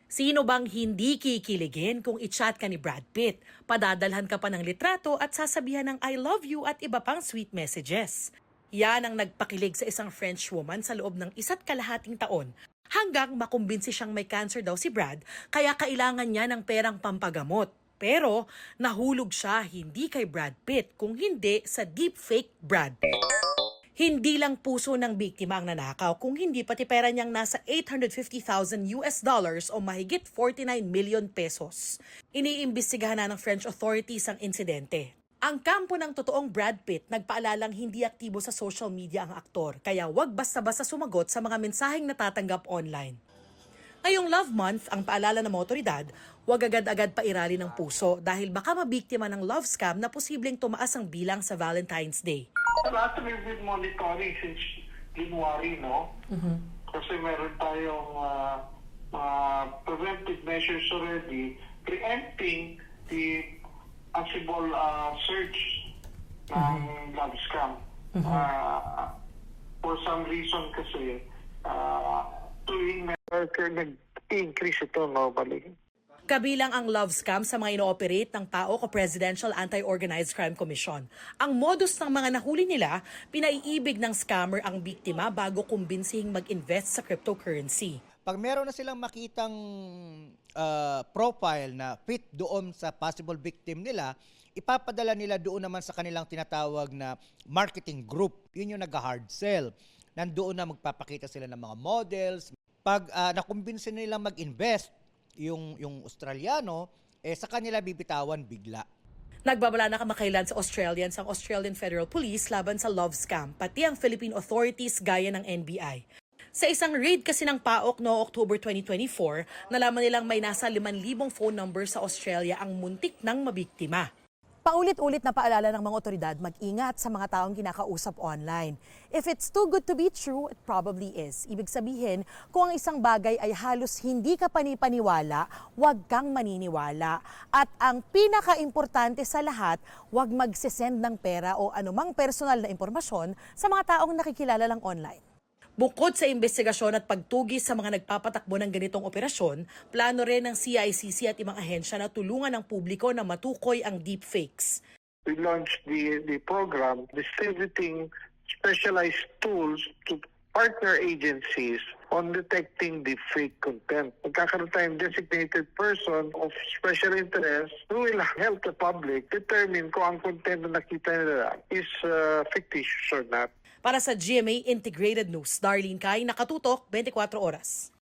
Sino bang hindi kikiligin kung i-chat ka ni Brad Pitt? Padadalhan ka pa ng litrato at sasabihan ng I love you at iba pang sweet messages. Yan ang nagpakilig sa isang French woman sa loob ng 1.5 taon hanggang makumbinsi siyang may cancer daw si Brad kaya kailangan niya ng perang pampagamot. Pero nahulog siya hindi kay Brad Pitt kung hindi sa deepfake Brad. Hindi lang puso ng biktima ang nanakaw kung hindi pati pera niyang nasa $850,000 o mahigit 49 million pesos. Iniimbestigahan na ng French authorities ang insidente. Ang kampo ng totoong Brad Pitt nagpaalalang hindi aktibo sa social media ang aktor, kaya wag basta-basta sumagot sa mga mensaheng natatanggap online. Ngayong Love Month, ang paalala ng mga otoridad, huwag agad-agad pairali ng puso dahil baka mabiktima ng love scam na posibleng tumaas ang bilang sa Valentine's Day. Lahat we've been monitoring since January, no? Kasi meron tayong preventive measures already preempting the possible surge ng love scam. For some reason kasi, tuwing nag-increase ito normally. Kabilang ang love scam sa mga ino-operate ng PAOK o Presidential Anti-Organized Crime Commission. Ang modus ng mga nahuli nila, pinaiibig ng scammer ang biktima bago kumbinsing mag-invest sa cryptocurrency. Pag meron na silang makitang profile na fit doon sa possible victim nila, ipapadala nila doon naman sa kanilang tinatawag na marketing group. Yun yung nag-hard sell. Nandoon na magpapakita sila ng mga models. Pag nakumbinsin nila mag-invest, yung Australiano, sa kanila bibitawan bigla. Nagbabala na kamakailan sa Australians ang Australian Federal Police laban sa love scam, pati ang Philippine authorities gaya ng NBI. Sa isang raid kasi ng PAOK no October 2024, nalaman nilang may nasa 5,000 phone number sa Australia ang muntik ng mabiktima. Paulit-ulit na paalala ng mga otoridad mag-ingat sa mga taong kinakausap online. If it's too good to be true, it probably is. Ibig sabihin, kung ang isang bagay ay halos hindi ka panipaniwala, huwag kang maniniwala. At ang pinaka-importante sa lahat, huwag magsisend ng pera o anumang personal na impormasyon sa mga taong nakikilala lang online. Bukod sa investigasyon at pagtugis sa mga nagpapatakbo ng ganitong operasyon, plano rin ng CICC at ibang ahensya na tulungan ng publiko na matukoy ang deepfakes. We launched the program distributing specialized tools to partner agencies on detecting the fake content. Magkakaroon tayong designated person of special interest who will help the public determine kung ang content na nakita nila is fictitious or not. Para sa GMA Integrated News, Darlene Kai, Nakatutok, 24 Oras.